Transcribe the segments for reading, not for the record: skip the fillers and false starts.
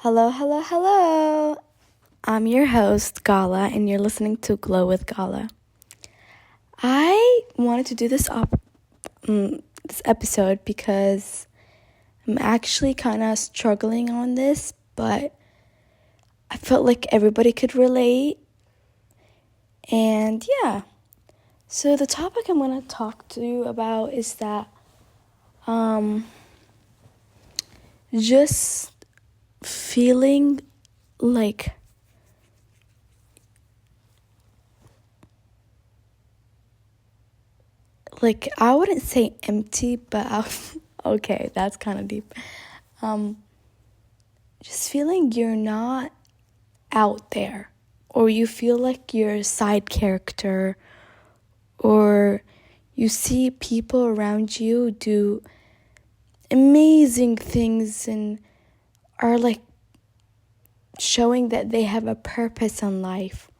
Hello, hello, hello. I'm your host, Gala, and you're listening to Glow with Gala. I wanted to do this episode because I'm actually kind of struggling on this, but I felt like everybody could relate. And yeah, so the topic I'm going to talk to you about is that just feeling like I wouldn't say empty, but okay, that's kind of deep. Just feeling you're not out there, or you feel like you're a side character, or you see people around you do amazing things and are like showing that they have a purpose in life,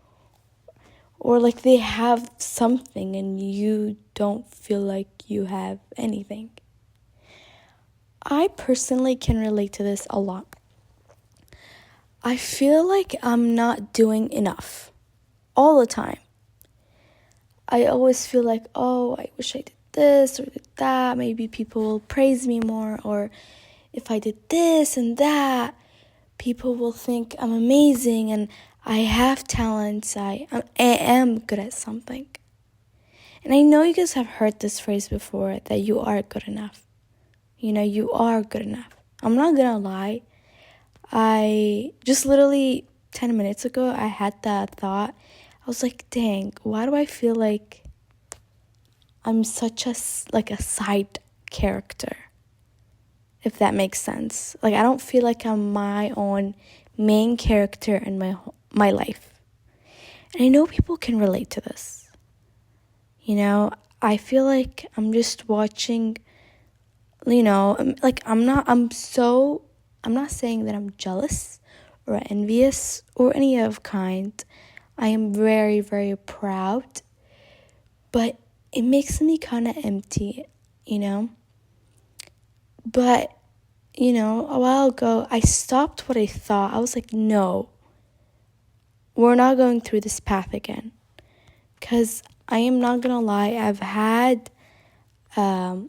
or like they have something and you don't feel like you have anything. I personally can relate to this a lot. I feel like I'm not doing enough all the time. I always feel like, oh, I wish I did this or did that. Maybe people will praise me more. Or if I did this and that, people will think I'm amazing and I have talents. I am good at something. And I know you guys have heard this phrase before, that you are good enough. You are good enough. I'm not gonna lie. I just literally 10 minutes ago, I had that thought. I was like, dang, why do I feel like I'm such a side character? If that makes sense. Like, I don't feel like I'm my own main character in my life. And I know people can relate to this. I feel like I'm just watching, like I'm not saying that I'm jealous or envious or any of kind. I am very, very proud, but it makes me kind of empty, But, a while ago, I stopped what I thought. I was like, no, we're not going through this path again. Because I am not going to lie, I've had a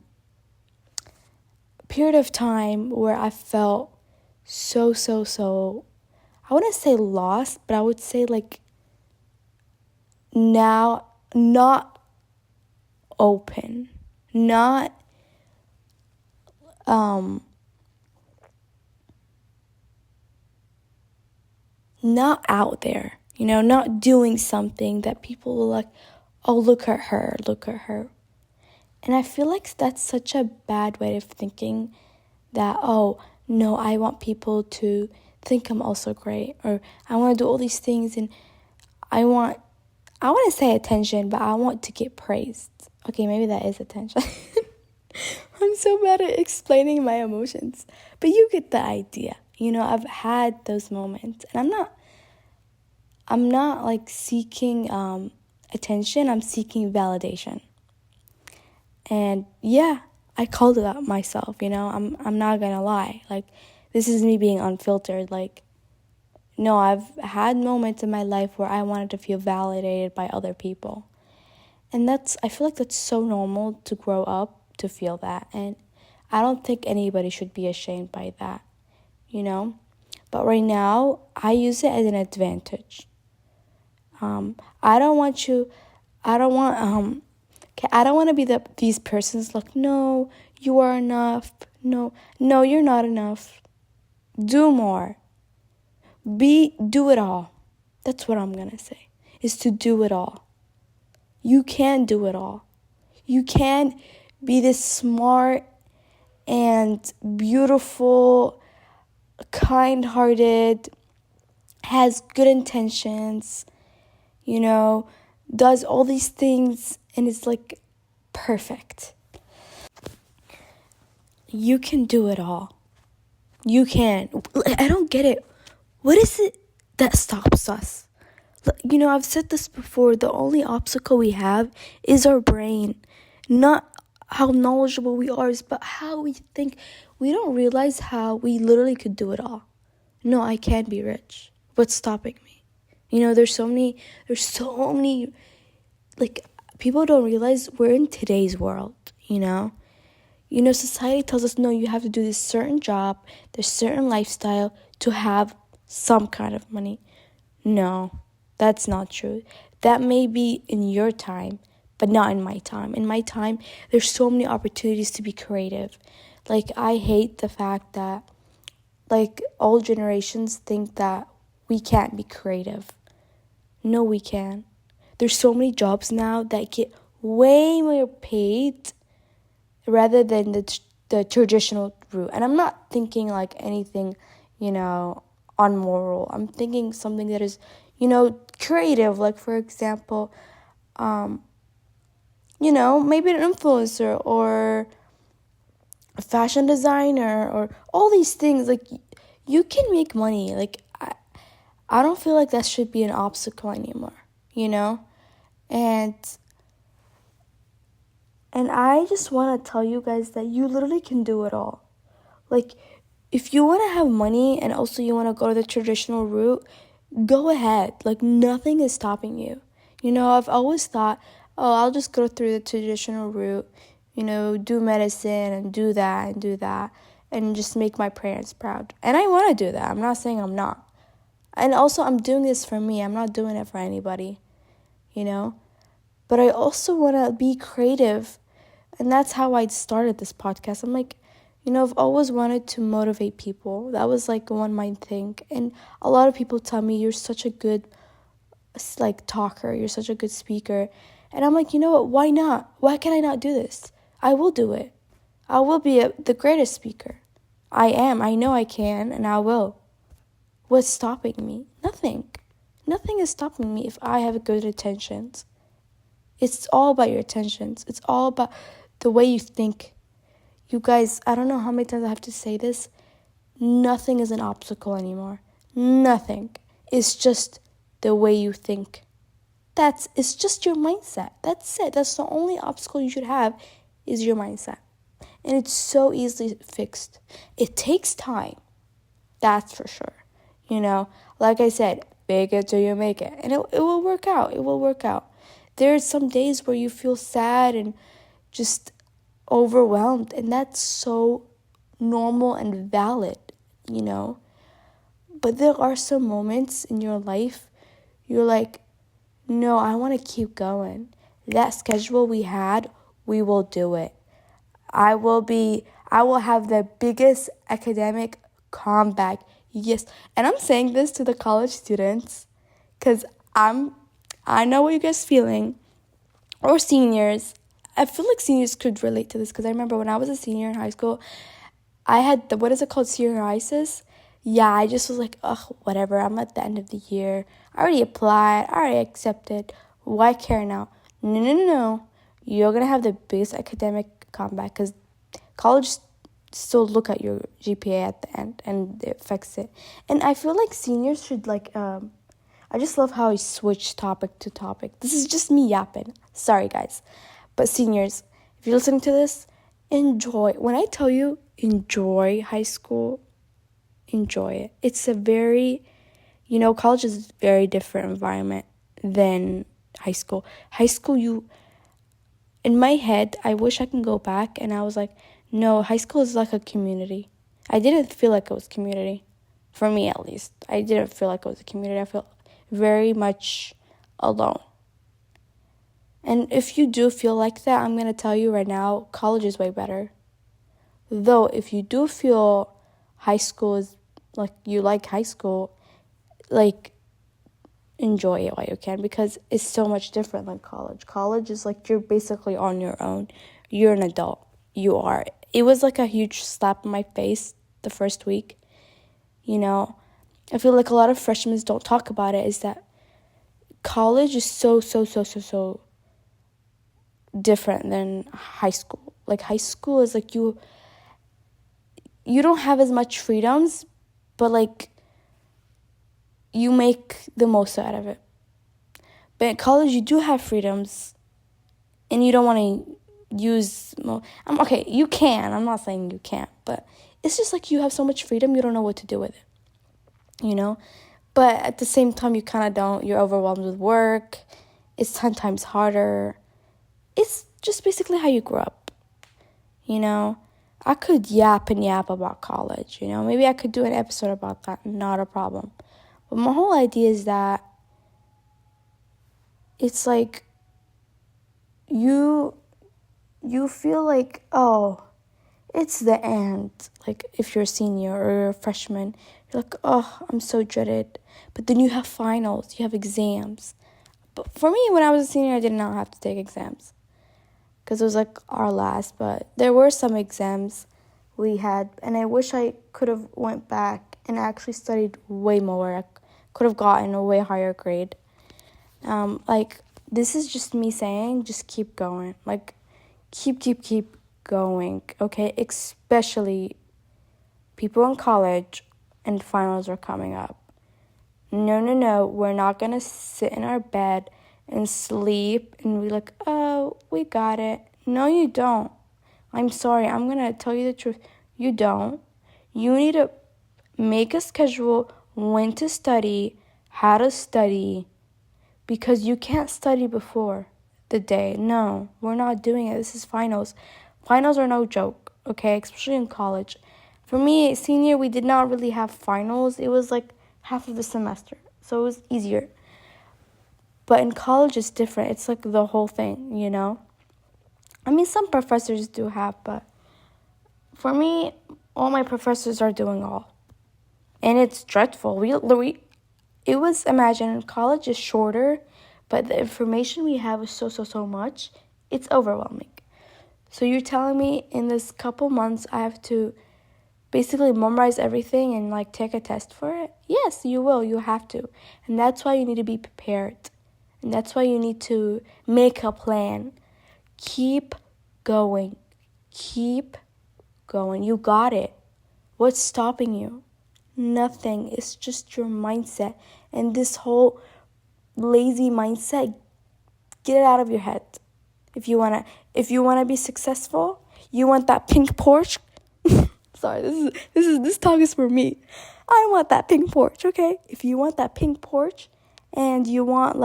period of time where I felt so, I wouldn't say lost, but I would say like now not open, not not out there, not doing something that people will like, oh, look at her. And I feel like that's such a bad way of thinking, that, oh, no, I want people to think I'm also great, or I want to do all these things, and I want to say attention, but I want to get praised. Okay, maybe that is attention. I'm so bad at explaining my emotions, but you get the idea. I've had those moments, and I'm not like seeking attention. I'm seeking validation. And yeah, I called it out myself, I'm not gonna lie. Like, this is me being unfiltered. Like, no, I've had moments in my life where I wanted to feel validated by other people. And I feel like that's so normal to grow up to feel that. And I don't think anybody should be ashamed by that, But right now, I use it as an advantage. I don't want to be these persons like, no, you are enough. No, you're not enough. Do more. Do it all. That's what I'm going to say, is to do it all. You can do it all. You can be this smart and beautiful, kind-hearted, has good intentions, does all these things and is like perfect. You can do it all. You can. I don't get it. What is it that stops us? I've said this before. The only obstacle we have is our brain. Not how knowledgeable we are, but how we think. We don't realize how we literally could do it all. No, I can be rich. What's stopping me? There's so many, like, people don't realize we're in today's world, society tells us, no, you have to do this certain job, this certain lifestyle to have some kind of money. No, that's not true. That may be in your time, but not in my time. In my time, there's so many opportunities to be creative. Like, I hate the fact that, like, old generations think that we can't be creative. No, we can. There's so many jobs now that get way more paid rather than the traditional route. And I'm not thinking like anything, unmoral. I'm thinking something that is, creative. Like, for example, maybe an influencer or a fashion designer or all these things. Like, you can make money. Like, I don't feel like that should be an obstacle anymore, And I just want to tell you guys that you literally can do it all. Like, if you want to have money and also you want to go to the traditional route, go ahead. Like, nothing is stopping you. I've always thought, oh, I'll just go through the traditional route, do medicine and do that, and just make my parents proud. And I want to do that. I'm not saying I'm not. And also, I'm doing this for me. I'm not doing it for anybody, But I also want to be creative. And that's how I started this podcast. I'm like, I've always wanted to motivate people. That was like one main thing. And a lot of people tell me, you're such a good, like, talker. You're such a good speaker. And I'm like, you know what? Why not? Why can I not do this? I will do it. I will be the greatest speaker. I am. I know I can, and I will. What's stopping me? Nothing. Nothing is stopping me if I have good intentions. It's all about your intentions. It's all about the way you think. You guys, I don't know how many times I have to say this. Nothing is an obstacle anymore. Nothing. It's just the way you think. It's just your mindset. That's it. That's the only obstacle you should have is your mindset. And it's so easily fixed. It takes time. That's for sure. Like I said, fake it till you make it. And it will work out. It will work out. There's some days where you feel sad and just overwhelmed. And that's so normal and valid, But there are some moments in your life you're like, no, I want to keep going. That schedule we had, we will do it. I will have the biggest academic comeback. Yes. And I'm saying this to the college students because I know what you guys feeling. Or seniors. I feel like seniors could relate to this because I remember when I was a senior in high school, I had what is it called, senioritis? Yeah, I just was like, ugh, whatever. I'm at the end of the year. I already applied. I already accepted. Why care now? No. You're going to have the biggest academic comeback because college still look at your GPA at the end and it affects it. And I feel like seniors should I just love how I switch topic to topic. This is just me yapping. Sorry, guys. But seniors, if you're listening to this, enjoy. When I tell you enjoy high school, enjoy it. It's a very, college is a very different environment than high school. High school, in my head, I wish I can go back and I was like, no, high school is like a community. I didn't feel like it was community. For me, at least. I didn't feel like it was a community. I felt very much alone. And if you do feel like that, I'm going to tell you right now, college is way better. Though, if you do feel high school is, like, you like high school, like, enjoy it while you can because it's so much different than college. College is like you're basically on your own. You're an adult. You are. It was like a huge slap in my face the first week. I feel like a lot of freshmen don't talk about it, is that college is so different than high school. Like, high school is like you don't have as much freedoms, but like you make the most out of it. But in college, you do have freedoms, and you don't want to use. Okay, you can. I'm not saying you can't, but it's just like you have so much freedom, you don't know what to do with it. you know? But at the same time, you kind of don't. You're overwhelmed with work. It's 10 times harder. It's just basically how you grew up, you know? I could yap and yap about college, you know? Maybe I could do an episode about that. Not a problem. But my whole idea is that it's like you feel like, oh, it's the end. Like if you're a senior or you're a freshman, you're like, oh, I'm so dreaded. But then you have finals, you have exams. But for me, when I was a senior, I did not have to take exams because it was like our last. But there were some exams we had, and I wish I could have went back and actually studied way more. I could have gotten a way higher grade. This is just me saying, just keep going. Like, keep going, okay? Especially people in college and finals are coming up. No, we're not going to sit in our bed and sleep and be like, oh, we got it. No, you don't. I'm sorry, I'm going to tell you the truth. You don't. You need to make a schedule when to study, how to study, because you can't study before the day. No, we're not doing it. This is finals. Finals are no joke, okay? Especially in college. For me, senior, we did not really have finals. It was like half of the semester, so it was easier. But in college, it's different. It's like the whole thing, you know? I mean, some professors do have, but for me, all my professors are doing all. And it's dreadful. Imagine, college is shorter, but the information we have is so much. It's overwhelming. So you're telling me in this couple months I have to basically memorize everything and like take a test for it? Yes, you will. You have to. And that's why you need to be prepared. And that's why you need to make a plan. Keep going. Keep going. You got it. What's stopping you? Nothing. It's just your mindset. And this whole lazy mindset, get it out of your head. If you wanna be successful, you want that pink Porsche. Sorry, this talk is for me. I want that pink Porsche, okay? If you want that pink Porsche and you want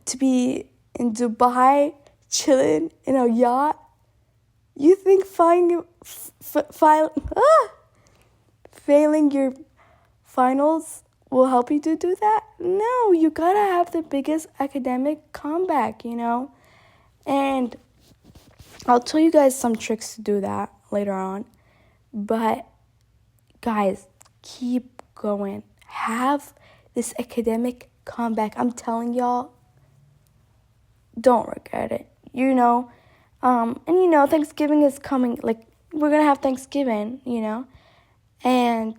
to be in Dubai chilling in a yacht, you think failing your finals will help you to do that? No, you gotta have the biggest academic comeback, you know? And I'll tell you guys some tricks to do that later on. But guys, keep going. Have this academic comeback. I'm telling y'all, don't regret it. You know? And you know, Thanksgiving is coming. Like, we're gonna have Thanksgiving, you know? And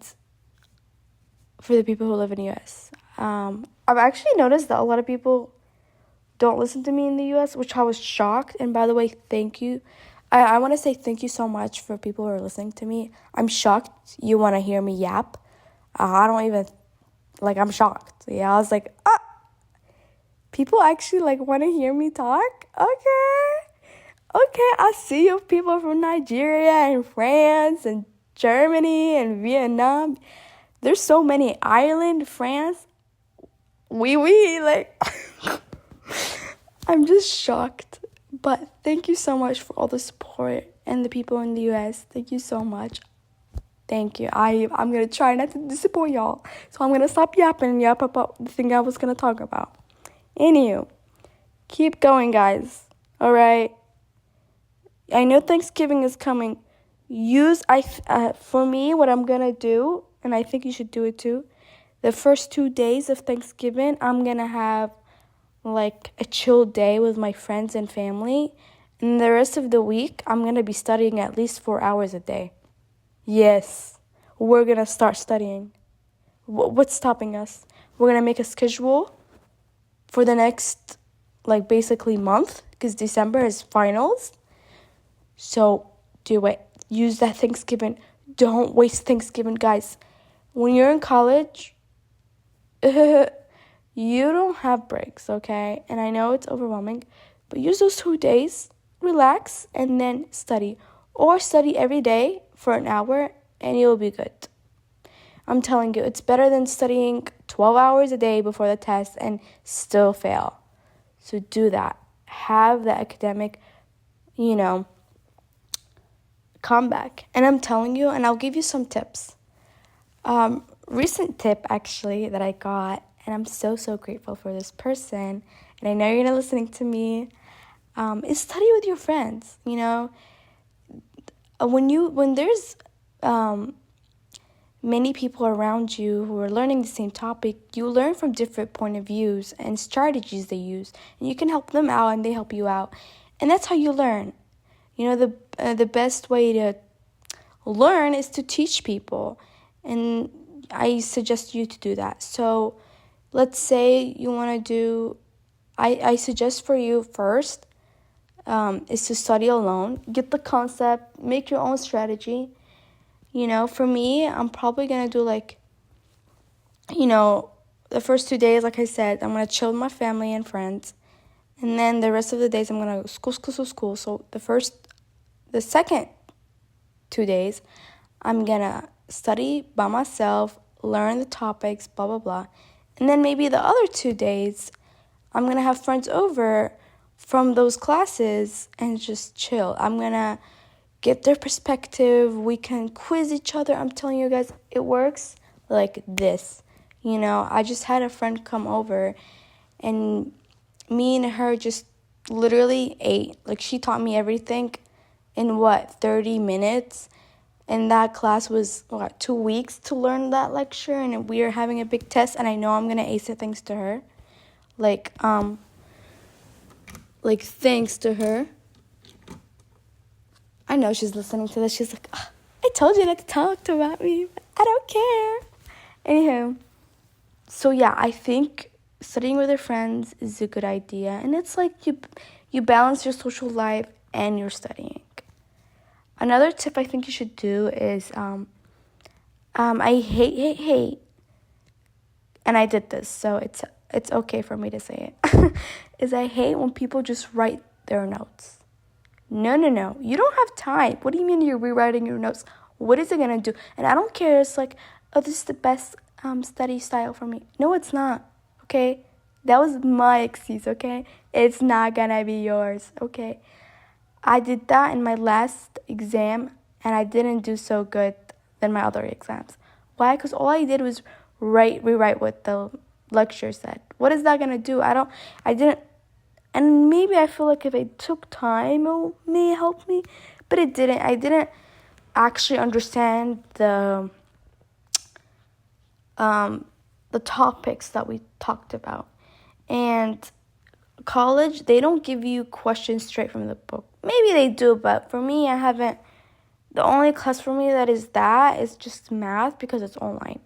for the people who live in the U.S. I've actually noticed that a lot of people don't listen to me in the U.S., which I was shocked. And by the way, thank you. I want to say thank you so much for people who are listening to me. I'm shocked you want to hear me yap. I'm shocked. Yeah, I was like, people actually, want to hear me talk? Okay, I see you people from Nigeria and France and Germany and Vietnam. There's so many. Ireland, France. I'm just shocked. But thank you so much for all the support and the people in the U.S. Thank you so much. Thank you. I'm going to try not to disappoint y'all. So I'm going to stop yapping and yap about the thing I was going to talk about. Anywho, keep going, guys. All right? I know Thanksgiving is coming. For me, what I'm going to do, and I think you should do it too, the first 2 days of Thanksgiving, I'm going to have a chill day with my friends and family. And the rest of the week, I'm going to be studying at least 4 hours a day. Yes, we're going to start studying. What's stopping us? We're going to make a schedule for the next, basically month, because December is finals. So do it. Use that Thanksgiving. Don't waste Thanksgiving, guys. When you're in college, you don't have breaks, okay? And I know it's overwhelming, but use those 2 days, relax, and then study. Or study every day for an hour, and you'll be good. I'm telling you, it's better than studying 12 hours a day before the test and still fail. So do that. Have the academic, comeback. And I'm telling you, and I'll give you some tips. Recent tip, actually, that I got, and I'm so, so grateful for this person, and I know you're not listening to me, is study with your friends, When there's many people around you who are learning the same topic, you learn from different point of views and strategies they use, and you can help them out and they help you out, and that's how you learn. The best way to learn is to teach people, and I suggest you to do that. So let's say you want to do, I suggest for you first is to study alone, get the concept, make your own strategy. For me, I'm probably going to do the first 2 days, like I said, I'm going to chill with my family and friends. And then the rest of the days, I'm going to go school. So the second 2 days, I'm going to study by myself, learn the topics, blah, blah, blah. And then maybe the other 2 days, I'm going to have friends over from those classes and just chill. I'm going to get their perspective. We can quiz each other. I'm telling you guys, it works like this. I just had a friend come over, and me and her just literally ate. She taught me everything in 30 minutes. And that class was 2 weeks to learn that lecture, and we are having a big test, and I know I'm gonna ace it thanks to her. Thanks to her. I know she's listening to this. She's like, I told you not to talk about me, but I don't care. Anywho, so yeah, I think studying with your friends is a good idea, and it's like you balance your social life and your studying. Another tip I think you should do is, I hate, and I did this, so it's okay for me to say it, is I hate when people just write their notes. No, you don't have time. What do you mean you're rewriting your notes? What is it going to do? And I don't care, it's like, this is the best study style for me. No, it's not, okay? That was my excuse, okay? It's not going to be yours, okay? I did that in my last exam, and I didn't do so good than my other exams. Why? Because all I did was rewrite what the lecture said. What is that going to do? And maybe I feel like if I took time, it may help me, but it didn't. I didn't actually understand the topics that we talked about. And college, they don't give you questions straight from the book. Maybe they do, but for me, I haven't. The only class for me that is just math because it's online.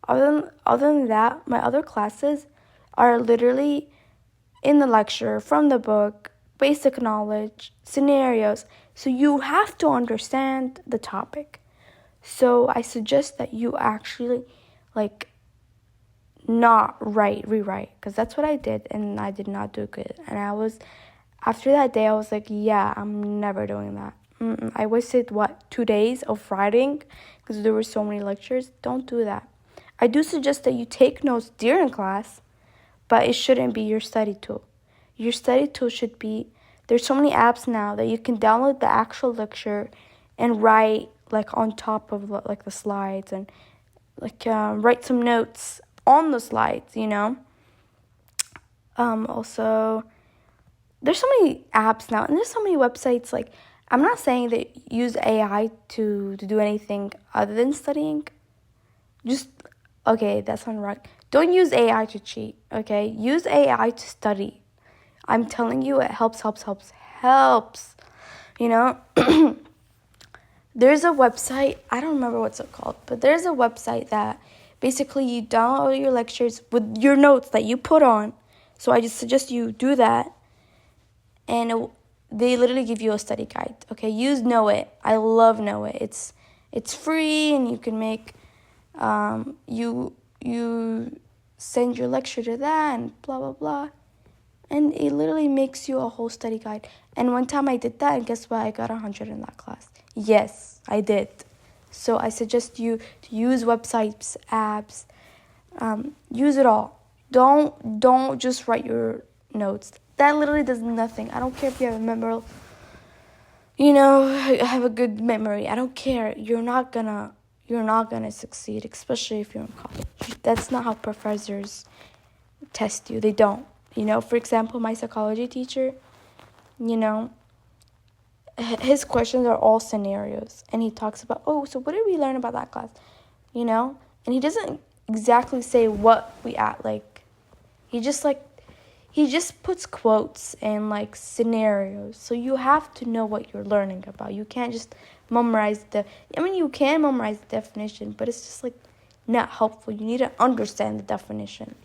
Other than that, my other classes are literally in the lecture, from the book, basic knowledge, scenarios. So you have to understand the topic. So I suggest that you actually not rewrite, because that's what I did, and I did not do good. And after that day, I was like, yeah, I'm never doing that. I wasted 2 days of writing because there were so many lectures. Don't do that. I do suggest that you take notes during class, but it shouldn't be your study tool. Your study tool should be, there's so many apps now that you can download the actual lecture and write on top of the slides, and write some notes on the slides, Also, there's so many apps now, and there's so many websites. I'm not saying that use AI to do anything other than studying. That's not right. Don't use AI to cheat, okay? Use AI to study. I'm telling you, it helps. There's a website, I don't remember what's it called, but there's a website that basically you download your lectures with your notes that you put on. So I just suggest you do that. And they literally give you a study guide. Okay, use Knowit. I love Knowit. It's free, and you can make you send your lecture to that and blah blah blah. And it literally makes you a whole study guide. And one time I did that, and guess what? I got 100 in that class. Yes, I did. So I suggest you to use websites, apps, use it all. Don't just write your notes. That literally does nothing. I don't care if you have a memory, have a good memory. I don't care. You're not gonna succeed, especially if you're in college. That's not how professors test you. They don't. For example, my psychology teacher, his questions are all scenarios, and he talks about, so what did we learn about that class? And he doesn't exactly say what we at, he just puts quotes and scenarios. So you have to know what you're learning about. You can't just memorize you can memorize the definition, but it's just not helpful. You need to understand the definition,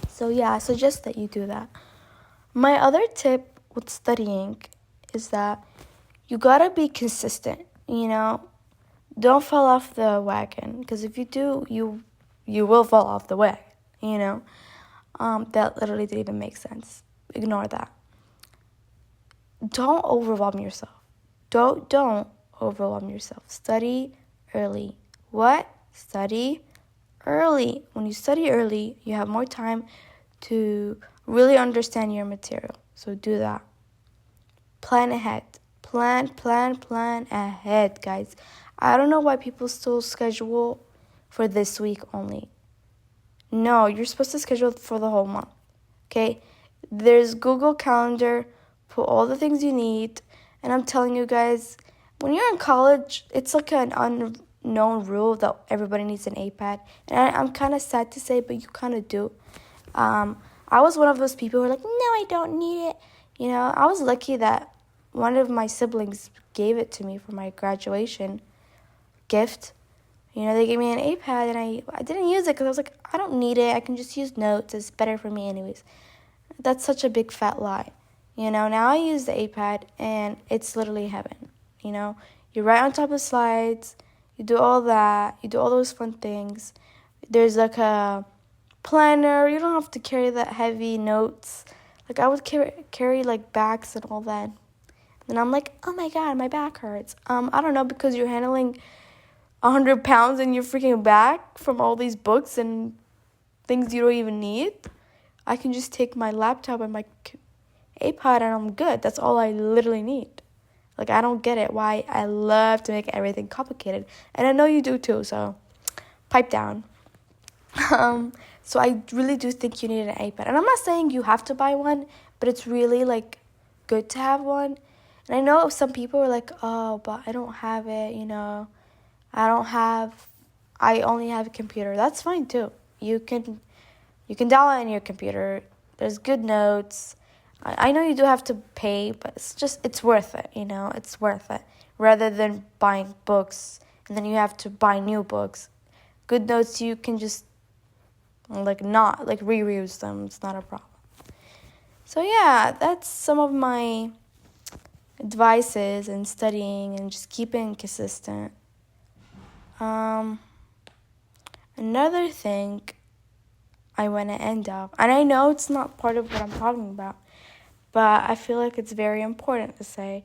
So yeah, I suggest that you do that. My other tip with studying is that you gotta be consistent, Don't fall off the wagon, because if you do, you will fall off the wagon, That literally didn't even make sense. Ignore that. Don't overwhelm yourself. Don't overwhelm yourself. Study early. What? Study early. When you study early, you have more time to really understand your material. So do that. Plan ahead. Plan ahead, guys. I don't know why people still schedule for this week only. No, you're supposed to schedule for the whole month, okay? There's Google Calendar, put all the things you need, and I'm telling you guys, when you're in college, it's an unknown rule that everybody needs an iPad, and I'm kind of sad to say, but you kind of do. I was one of those people who were like, no, I don't need it. I was lucky that one of my siblings gave it to me for my graduation gift. They gave me an iPad, and I didn't use it because I was like, I don't need it. I can just use notes. It's better for me anyways. That's such a big fat lie. Now I use the iPad, and it's literally heaven. You write on top of slides. You do all that. You do all those fun things. There's a planner. You don't have to carry that heavy notes. I would carry bags and all that. And I'm like, oh my God, my back hurts. I don't know, because you're handling 100 pounds in your freaking back from all these books and things you don't even need. I can just take my laptop and my iPad and I'm good. That's all I literally need. I don't get it why I love to make everything complicated. And I know you do too, so pipe down. So I really do think you need an iPad. And I'm not saying you have to buy one, but it's really good to have one. And I know some people are like, oh, but I don't have it, I only have a computer. That's fine too. You can download on your computer. There's good notes. I know you do have to pay, but it's worth it, It's worth it. Rather than buying books and then you have to buy new books. Good notes, you can just not reuse them. It's not a problem. So yeah, that's some of my advices in studying and just keeping consistent. Another thing I want to end up, and I know it's not part of what I'm talking about, but I feel like it's very important to say,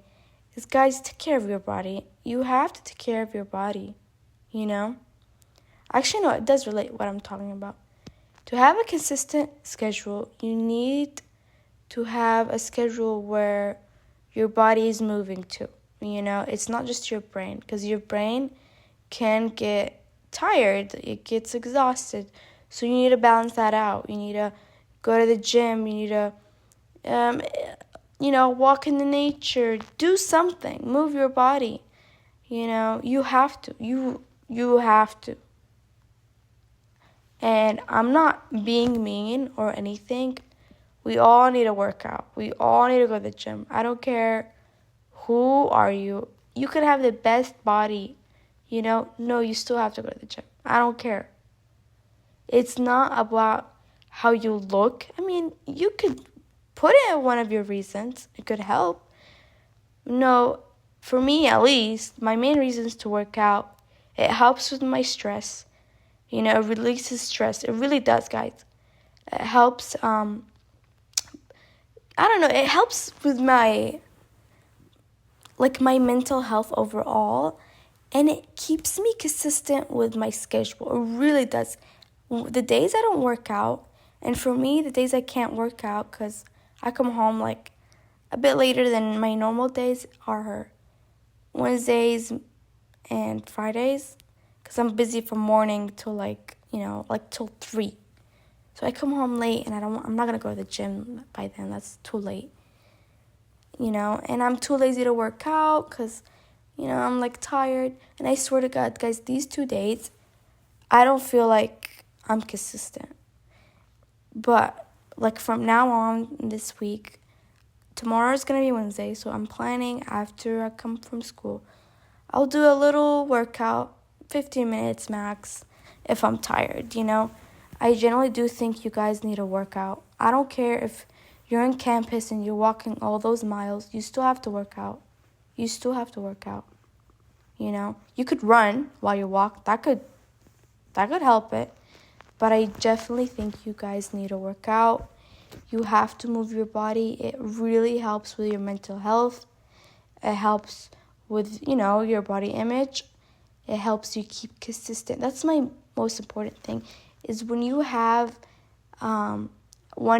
is guys, take care of your body. You have to take care of your body, Actually, no, it does relate what I'm talking about. To have a consistent schedule, you need to have a schedule where your body is moving to, It's not just your brain, because your brain can get tired. It gets exhausted. So you need to balance that out. You need to go to the gym. You need to, walk in the nature. Do something. Move your body. You have to. You have to. And I'm not being mean or anything. We all need to work out. We all need to go to the gym. I don't care who are you. You could have the best body, No, you still have to go to the gym. I don't care. It's not about how you look. You could put it in one of your reasons. It could help. No, for me at least, my main reason is to work out. It helps with my stress. It releases stress. It really does, guys. It helps, it helps with my mental health overall. And it keeps me consistent with my schedule. It really does. The days I don't work out, and for me, the days I can't work out because I come home like a bit later than my normal days are Wednesdays and Fridays because I'm busy from morning till like till 3. So I come home late and I'm not going to go to the gym by then. That's too late. And I'm too lazy to work out because I'm like tired. And I swear to God, guys, these 2 days, I don't feel like I'm consistent. But like from now on this week, tomorrow is going to be Wednesday. So I'm planning after I come from school, I'll do a little workout, 15 minutes max, if I'm tired, I generally do think you guys need a workout. I don't care if you're on campus and you're walking all those miles, you still have to work out. You still have to work out. You could run while you walk. That could help it. But I definitely think you guys need to work out. You have to move your body. It really helps with your mental health. It helps with, your body image. It helps you keep consistent. That's my most important thing, is when you have 1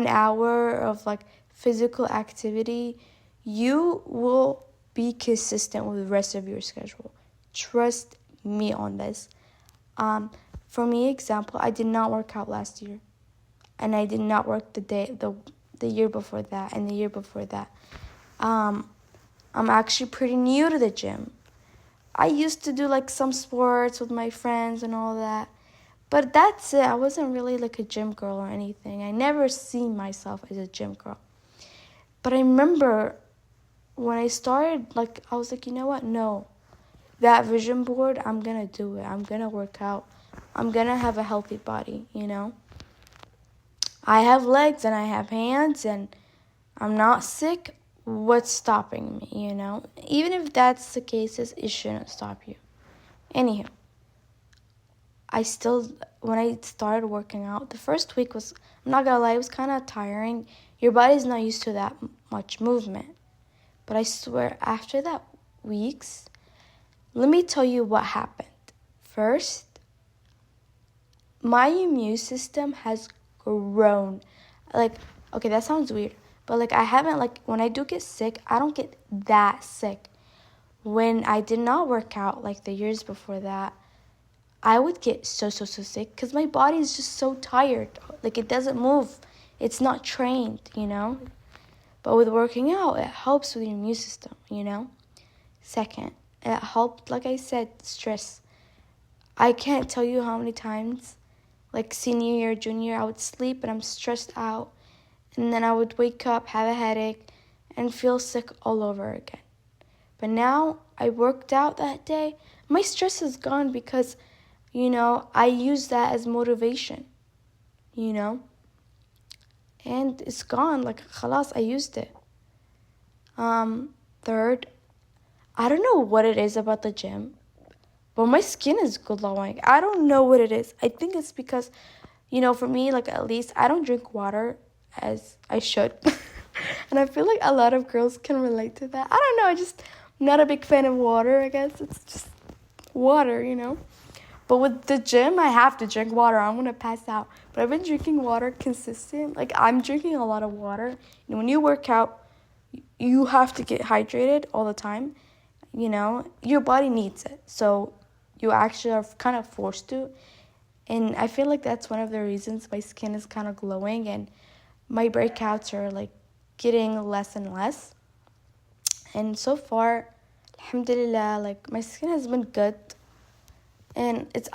hour of like physical activity, you will be consistent with the rest of your schedule. Trust me on this. For me, example, I did not work out last year, and I did not work the year before that, and the year before that. I'm actually pretty new to the gym. I used to do like some sports with my friends and all that, but that's it. I wasn't really like a gym girl or anything. I never seen myself as a gym girl. But I remember when I started, like, I was like, you know what? No, that vision board, I'm going to do it. I'm going to work out. I'm going to have a healthy body, I have legs and I have hands and I'm not sick. What's stopping me, Even if that's the case, it shouldn't stop you. Anywho, when I started working out, the first week was, I'm not gonna lie, it was kind of tiring. Your body's not used to that much movement. But I swear, after that weeks, let me tell you what happened. First, my immune system has grown. Like, okay, that sounds weird, but like I haven't, like, when I do get sick, I don't get that sick. When I did not work out, like the years before that, I would get so sick because my body is just so tired. Like, it doesn't move. It's not trained, But with working out, it helps with your immune system, Second, it helped, like I said, stress. I can't tell you how many times, like senior year, junior year, I would sleep and I'm stressed out. And then I would wake up, have a headache, and feel sick all over again. But now I worked out that day. My stress is gone because, I use that as motivation, And it's gone. Like, khalas, I used it. Third, I don't know what it is about the gym, but my skin is glowing. I don't know what it is. I think it's because, for me, like, at least I don't drink water as I should. And I feel like a lot of girls can relate to that. I don't know. I'm not a big fan of water, I guess. It's just water, But with the gym, I have to drink water. I'm going to pass out. But I've been drinking water consistent. Like, I'm drinking a lot of water. When you work out, you have to get hydrated all the time. Your body needs it. So you actually are kind of forced to. And I feel like that's one of the reasons my skin is kind of glowing and my breakouts are like getting less and less. And so far, alhamdulillah, like my skin has been good. And it's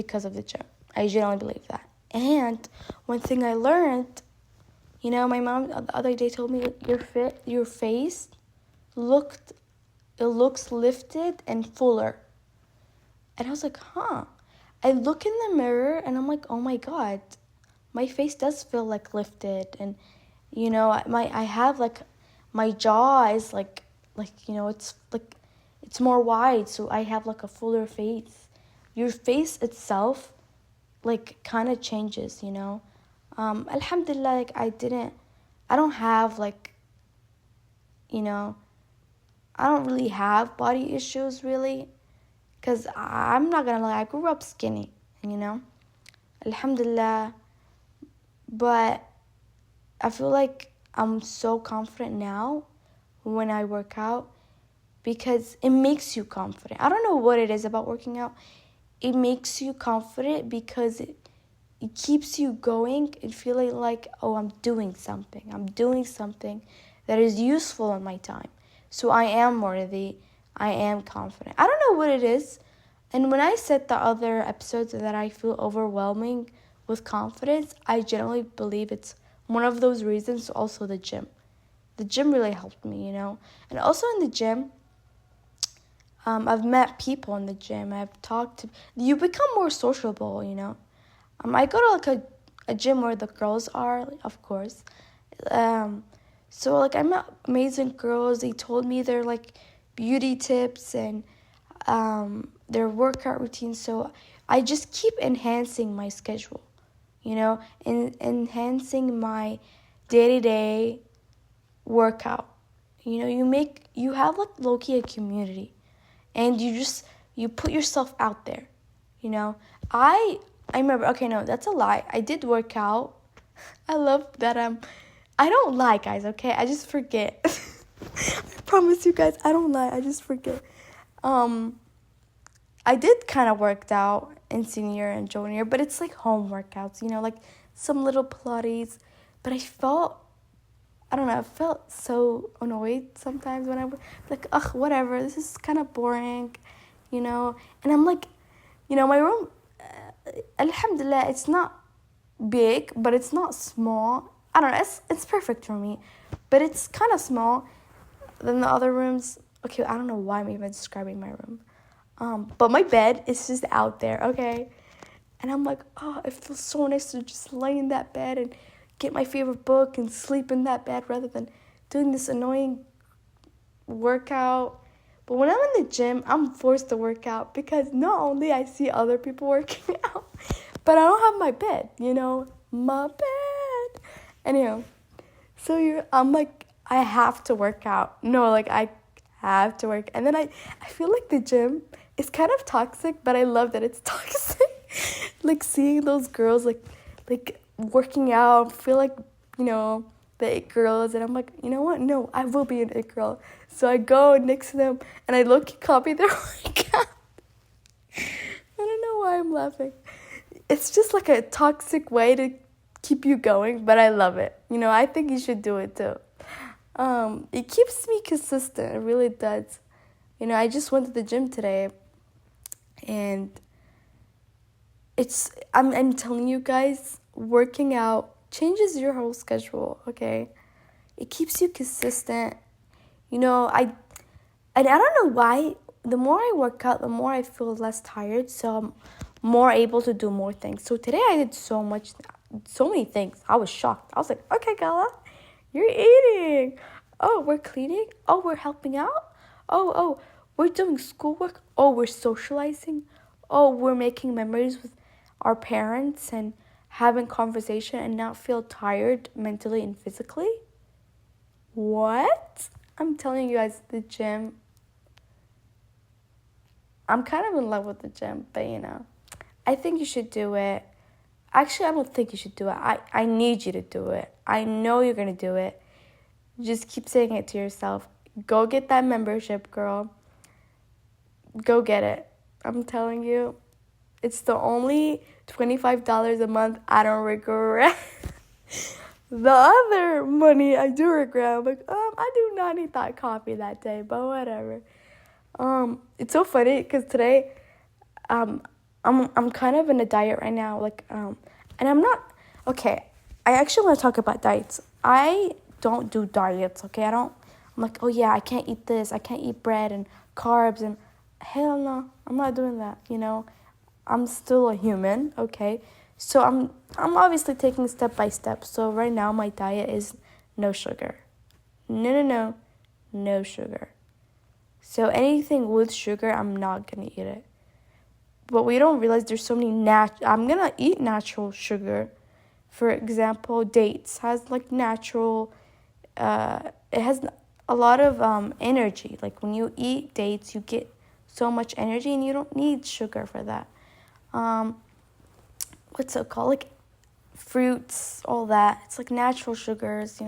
because of the gym. I generally believe that. And one thing I learned, my mom the other day told me your face looks lifted and fuller. And I was like, I look in the mirror and I'm like, oh my God, my face does feel like lifted. And, I have like, my jaw is like, it's like, it's more wide. So I have like a fuller face. Your face itself, like, kind of changes, Alhamdulillah, like, I don't have like, I don't really have body issues really. Because I'm not gonna lie, I grew up skinny, Alhamdulillah. But I feel like I'm so confident now when I work out because it makes you confident. I don't know what it is about working out. It makes you confident because it keeps you going and feeling like, oh, I'm doing something. I'm doing something that is useful in my time. So I am worthy. I am confident. I don't know what it is. And when I said the other episodes that I feel overwhelming with confidence, I generally believe it's one of those reasons, also the gym. The gym really helped me, And also in the gym, I've met people in the gym. I've talked to... You become more sociable, I go to, like, a gym where the girls are, of course. So, like, I met amazing girls. They told me their, like, beauty tips and their workout routines. So I just keep enhancing my schedule, and enhancing my day-to-day workout. You have, like, low-key a community. And you put yourself out there, I remember, okay, no, that's a lie. I did work out. I love that I don't lie, guys, okay? I just forget. I promise you guys, I don't lie. I just forget. I did kind of worked out in senior and junior, but it's like home workouts, like some little Pilates. But I felt so annoyed sometimes when I was like, ugh, whatever, this is kind of boring, And I'm like, my room, alhamdulillah, it's not big, but it's not small. I don't know, it's perfect for me, but it's kind of small than the other rooms. Okay, I don't know why I'm even describing my room. But my bed is just out there, okay? And I'm like, oh, it feels so nice to just lay in that bed and get my favorite book and sleep in that bed rather than doing this annoying workout. But when I'm in the gym, I'm forced to work out because not only I see other people working out, but I don't have my bed, my bed. Anyhow, so I'm like, I have to work out. No, like, I have to work. And then I feel like the gym is kind of toxic, but I love that it's toxic. Like, seeing those girls, like working out, feel like, the it girls, and I'm like, you know what? No, I will be an it girl. So I go next to them, and I low-key copy their workout. I don't know why I'm laughing. It's just like a toxic way to keep you going, but I love it. I think you should do it too. It keeps me consistent. It really does. I just went to the gym today, and I'm telling you guys, working out changes your whole schedule, okay? It keeps you consistent. I don't know why. The more I work out, the more I feel less tired, so I'm more able to do more things. So today I did so many things. I was shocked. I was like, okay, Gala, you're eating. Oh, we're cleaning. Oh, we're helping out. Oh, we're doing schoolwork. Oh, we're socializing. Oh, we're making memories with our parents and having conversation and not feel tired mentally and physically. What? I'm telling you guys, the gym. I'm kind of in love with the gym, but I think you should do it. Actually, I don't think you should do it. I need you to do it. I know you're going to do it. Just keep saying it to yourself. Go get that membership, girl. Go get it. I'm telling you. It's the only $25 a month I don't regret. The other money I do regret. I'm like, I do not need that coffee that day, but whatever. It's so funny because today, I'm kind of in a diet right now, and I'm not, okay, I actually want to talk about diets. I don't do diets, okay? I'm like, oh yeah, I can't eat this, I can't eat bread and carbs, and hell no, I'm not doing that, I'm still a human, okay? So I'm obviously taking step by step. So right now my diet is no sugar. No sugar. So anything with sugar, I'm not going to eat it. But we don't realize there's so many I'm going to eat natural sugar. For example, dates has like natural, it has a lot of energy. Like when you eat dates, you get so much energy, and you don't need sugar for that. What's it called? Like fruits, all that. It's like natural sugars,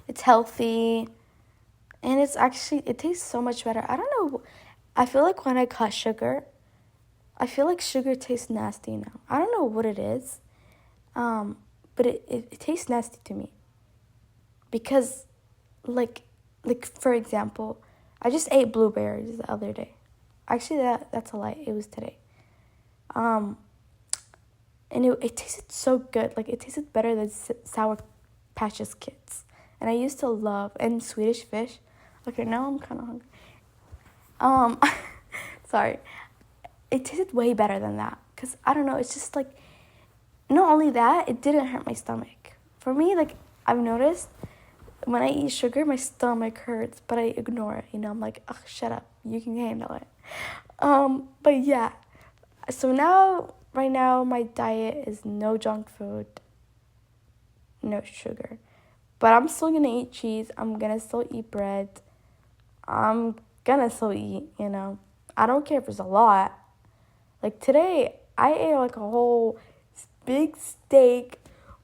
it's healthy, and it tastes so much better. I don't know. I feel like when I cut sugar, I feel like sugar tastes nasty now. I don't know what it is, but it tastes nasty to me. Because, like for example, I just ate blueberries the other day. Actually, that's a lie. It was today. And it tasted so good. Like, it tasted better than Sour Patches Kids. And I used to love, and Swedish Fish. Okay, now I'm kind of hungry. Sorry. It tasted way better than that. Because, I don't know, it's just like, not only that, it didn't hurt my stomach. For me, like, I've noticed when I eat sugar, my stomach hurts, but I ignore it. I'm like, oh, shut up. You can handle it. But yeah. So right now, my diet is no junk food, no sugar. But I'm still going to eat cheese. I'm going to still eat bread. I'm going to still eat, I don't care if it's a lot. Like today, I ate like a whole big steak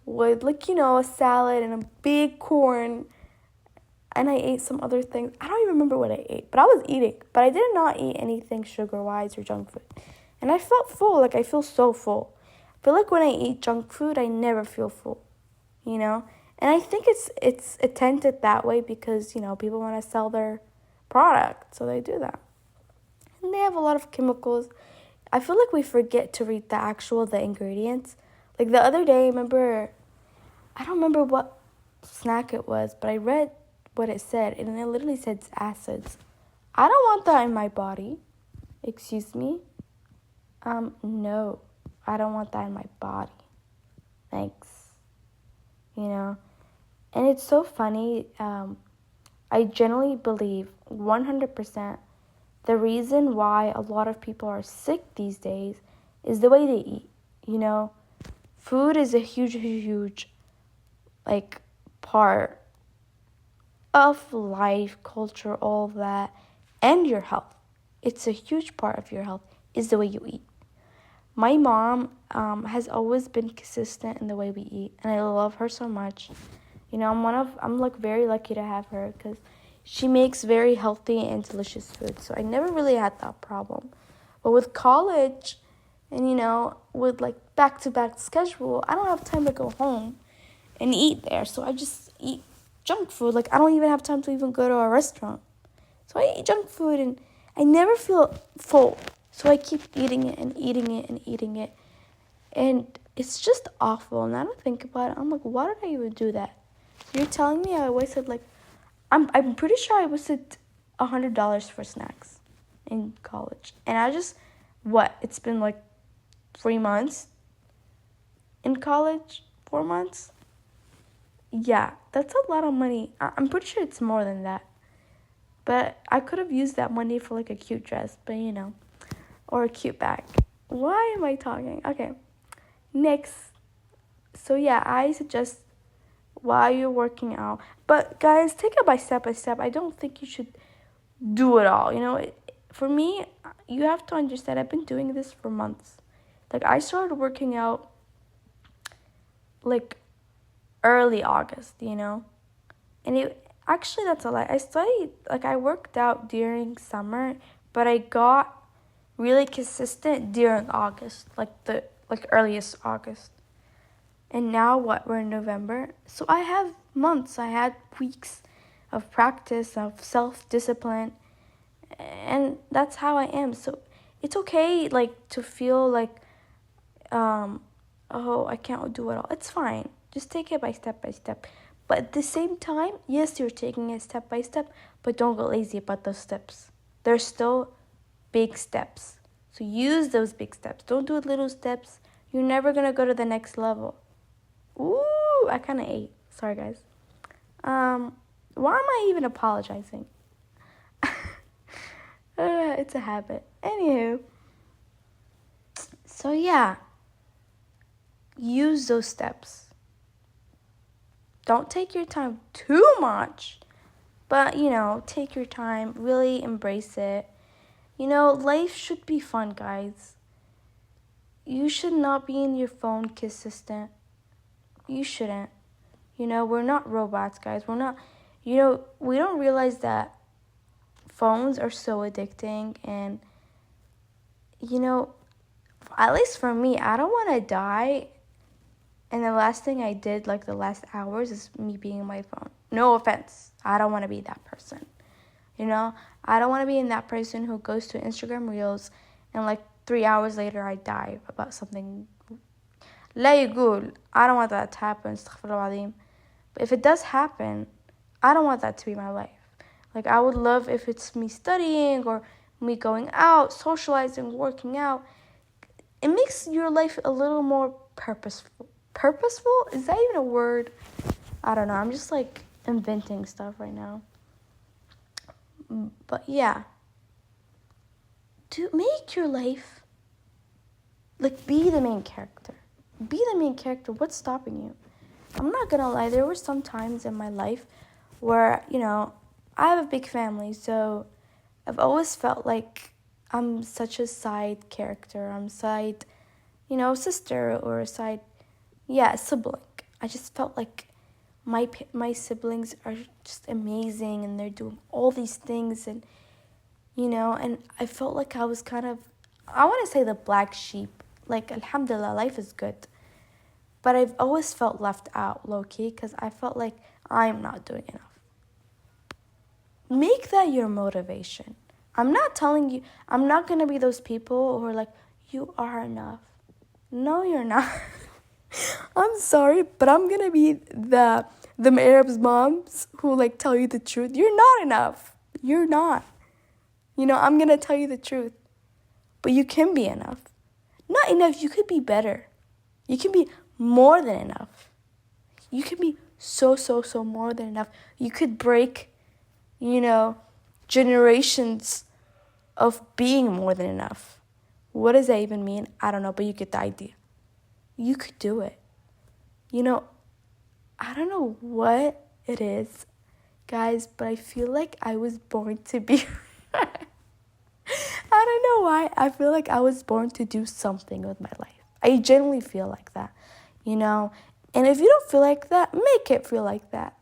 with a salad and a big corn. And I ate some other things. I don't even remember what I ate, but I was eating. But I did not eat anything sugar-wise or junk food. And I felt full. Like, I feel so full. I feel like when I eat junk food, I never feel full, And I think it's intended that way because, people want to sell their product. So they do that. And they have a lot of chemicals. I feel like we forget to read the ingredients. Like, the other day, I don't remember what snack it was, but I read what it said, and it literally said acids. I don't want that in my body. Excuse me? No. I don't want that in my body. Thanks. And it's so funny. I generally believe 100% the reason why a lot of people are sick these days is the way they eat. Food is a huge, huge, part of life, culture, all of that, and your health. It's a huge part of your health is the way you eat. My mom has always been consistent in the way we eat, and I love her so much. I'm very lucky to have her because she makes very healthy and delicious food. So I never really had that problem. But with college and with back-to-back schedule, I don't have time to go home and eat there. So I just eat junk food. I don't even have time to even go to a restaurant. So I eat junk food and I never feel full. So I keep eating it and eating it and eating it. And it's just awful. And I don't think about it. I'm like, why did I even do that? You're telling me I wasted I'm pretty sure I wasted $100 for snacks in college. And I just, it's been 3 months in college? 4 months? Yeah, that's a lot of money. I'm pretty sure it's more than that. But I could have used that money for a cute dress, but or a cute bag. Why am I talking? Okay, next. So yeah, I suggest while you're working out. But guys, take it by step. I don't think you should do it all. For me, you have to understand, I've been doing this for months. I started working out early August, and actually that's a lie. I worked out during summer, but I got really consistent during August, the earliest August. And now we're in November. So I have months, I had weeks of practice, of self-discipline, and that's how I am. So it's okay, to feel oh, I can't do it all. It's fine. Just take it by step. But at the same time, yes, you're taking it step by step, but don't go lazy about those steps. They're still big steps. So use those big steps. Don't do little steps. You're never going to go to the next level. Ooh, I kind of ate. Sorry, guys. Why am I even apologizing? It's a habit. Anywho. So, yeah. Use those steps. Don't take your time too much. But, take your time. Really embrace it. Life should be fun, guys. You should not be in your phone consistent. You shouldn't. We're not robots, guys. We're not, we don't realize that phones are so addicting. And, at least for me, I don't want to die. And the last thing I did, like the last hours, is me being on my phone. No offense. I don't want to be that person. I don't want to be in that person who goes to Instagram Reels and like 3 hours later I die about something. لا يقول. I don't want that to happen. استغفر الله العظيم. But if it does happen, I don't want that to be my life. Like, I would love if it's me studying or me going out, socializing, working out. It makes your life a little more purposeful. Purposeful? Is that even a word? I don't know. I'm just like inventing stuff right now. But yeah. To make your life, like, be the main character. Be the main character. What's stopping you? I'm not gonna lie. There were some times in my life where, I have a big family, so I've always felt like I'm such a side character. I'm side, sister or a side, sibling. I just felt like my siblings are just amazing and they're doing all these things and, and I felt like I was kind of, I want to say the black sheep. Like, alhamdulillah, life is good. But I've always felt left out, low-key, because I felt like I'm not doing enough. Make that your motivation. I'm not telling you, I'm not going to be those people who are like, you are enough. No, you're not. I'm sorry, but I'm going to be the Arabs moms who like tell you the truth. You're not enough. You're not. I'm going to tell you the truth. But you can be enough. Not enough, you could be better. You can be more than enough. You can be so more than enough. You could break, generations of being more than enough. What does that even mean? I don't know, but you get the idea. You could do it. I don't know what it is, guys, but I feel like I was born to be... I don't know why. I feel like I was born to do something with my life. I genuinely feel like that, And if you don't feel like that, make it feel like that.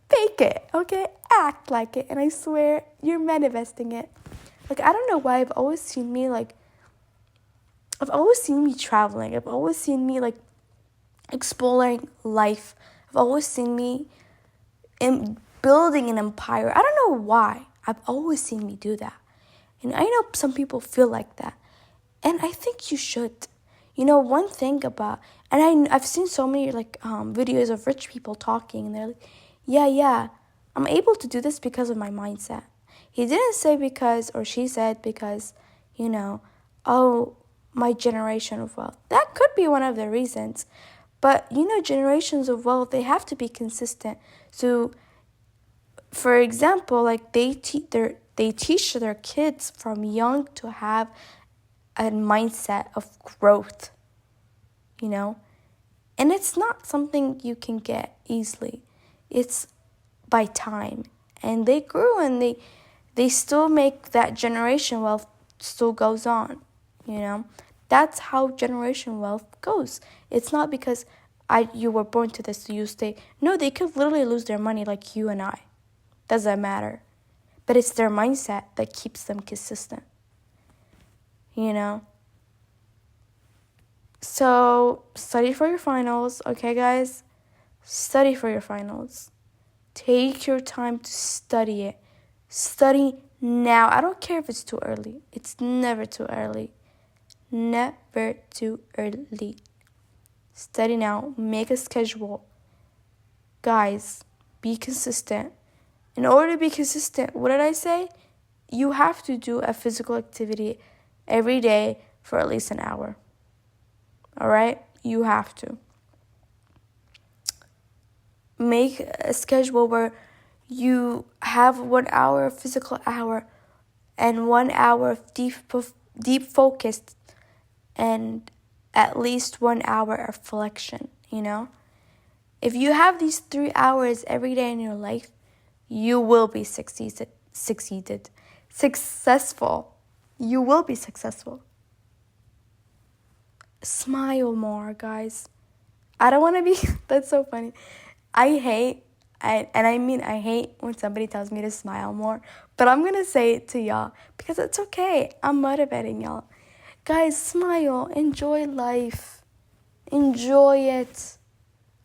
Fake it, okay? Act like it. And I swear, you're manifesting it. Like, I don't know why I've always seen me traveling. I've always seen me, like, exploring life. I've always seen me building an empire. I don't know why. I've always seen me do that. And I know some people feel like that. And I think you should. One thing about... And I've seen so many, videos of rich people talking. And they're like, yeah, I'm able to do this because of my mindset. He didn't say because, or she said because, my generation of wealth. That could be one of the reasons. But, generations of wealth, they have to be consistent. So, for example, like they teach their kids from young to have a mindset of growth, And it's not something you can get easily. It's by time. And they grew and they still make that generation wealth still goes on, That's how generation wealth goes. It's not because you were born to this, so you stay. No, they could literally lose their money like you and I. Doesn't matter. But it's their mindset that keeps them consistent. So, study for your finals, okay, guys? Study for your finals. Take your time to study it. Study now. I don't care if it's too early. It's never too early. Never too early. Study now. Make a schedule. Guys, be consistent. In order to be consistent, what did I say? You have to do a physical activity every day for at least an hour. All right? You have to. Make a schedule where you have 1 hour of physical hour and 1 hour of deep focus and at least 1 hour of reflection, If you have these 3 hours every day in your life, you will be succeeded. successful. You will be successful. Smile more, guys. I don't want to be, that's so funny. I hate when somebody tells me to smile more, but I'm going to say it to y'all because it's okay. I'm motivating y'all. Guys, smile, enjoy life, enjoy it.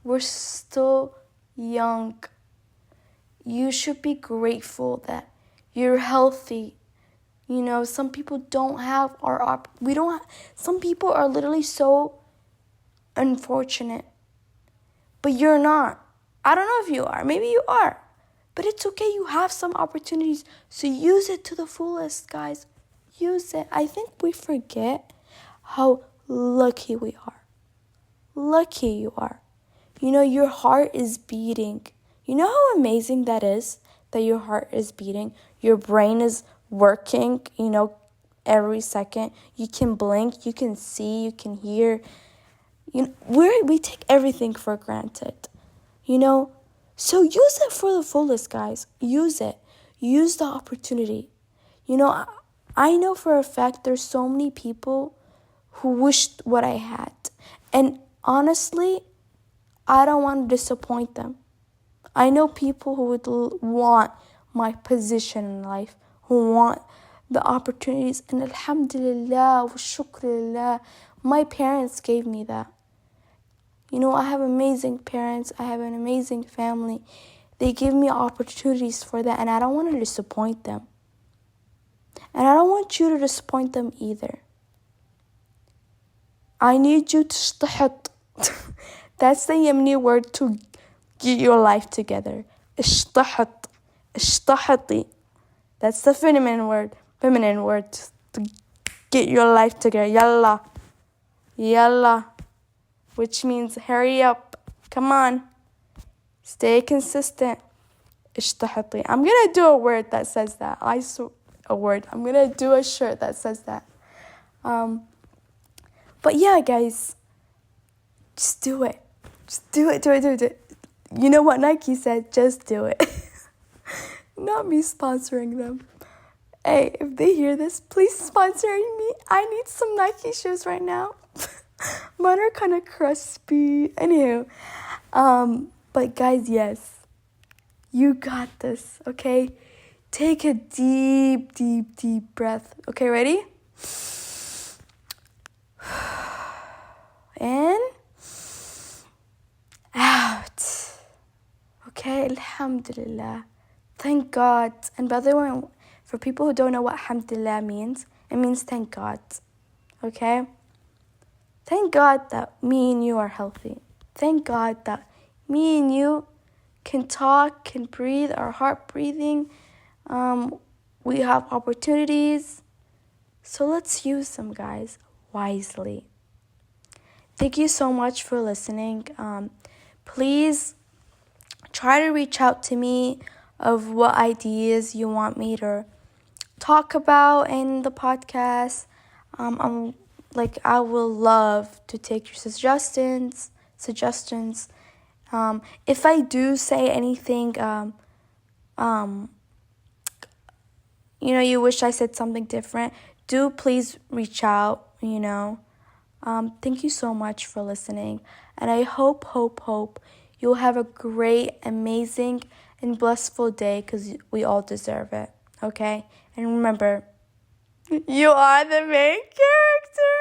We're still young. You should be grateful that you're healthy. You know, some people don't have some people are literally so unfortunate, but you're not. I don't know if you are. Maybe you are. But it's okay. You have some opportunities. So use it to the fullest, guys. Use it. I think we forget how lucky we are. Lucky you are. You know, your heart is beating. You know how amazing that is? That your heart is beating. Your brain is working, you know, every second. You can blink. You can see. You can hear. You know, we take everything for granted. You know, so use it for the fullest, guys. Use it. Use the opportunity. You know, I know for a fact there's so many people who wished what I had. And honestly, I don't want to disappoint them. I know people who would want my position in life, who want the opportunities. And alhamdulillah, wa shukrulillah, my parents gave me that. You know, I have amazing parents. I have an amazing family. They give me opportunities for that, and I don't want to disappoint them. And I don't want you to disappoint them either. I need you to اشتحط. That's the Yemeni word to get your life together. اشتحط. اشتحطي. That's the feminine word to get your life together. Yalla. Yalla. Which means hurry up. Come on. Stay consistent. اشتحطي. I'm going to do a word that says that. I'm going to do a shirt that says that. But yeah, guys. Just do it. Just do it. You know what Nike said? Just do it. Not me sponsoring them. Hey, if they hear this, please sponsor me. I need some Nike shoes right now. Mine are kind of crispy. Anywho. But guys, yes. You got this, okay? Take a deep, deep, deep breath. Okay, ready? In. Out. Okay, alhamdulillah. Thank God. And by the way, for people who don't know what alhamdulillah means, it means thank God. Okay? Thank God that me and you are healthy. Thank God that me and you can talk, can breathe, our heart breathing. We have opportunities. So let's use them, guys, wisely. Thank you so much for listening. Please try to reach out to me of what ideas you want me to talk about in the podcast. I will love to take your suggestions. If I do say anything, you wish I said something different, do please reach out, Thank you so much for listening. And I hope you'll have a great, amazing, and blissful day because we all deserve it, okay? And remember, you are the main character.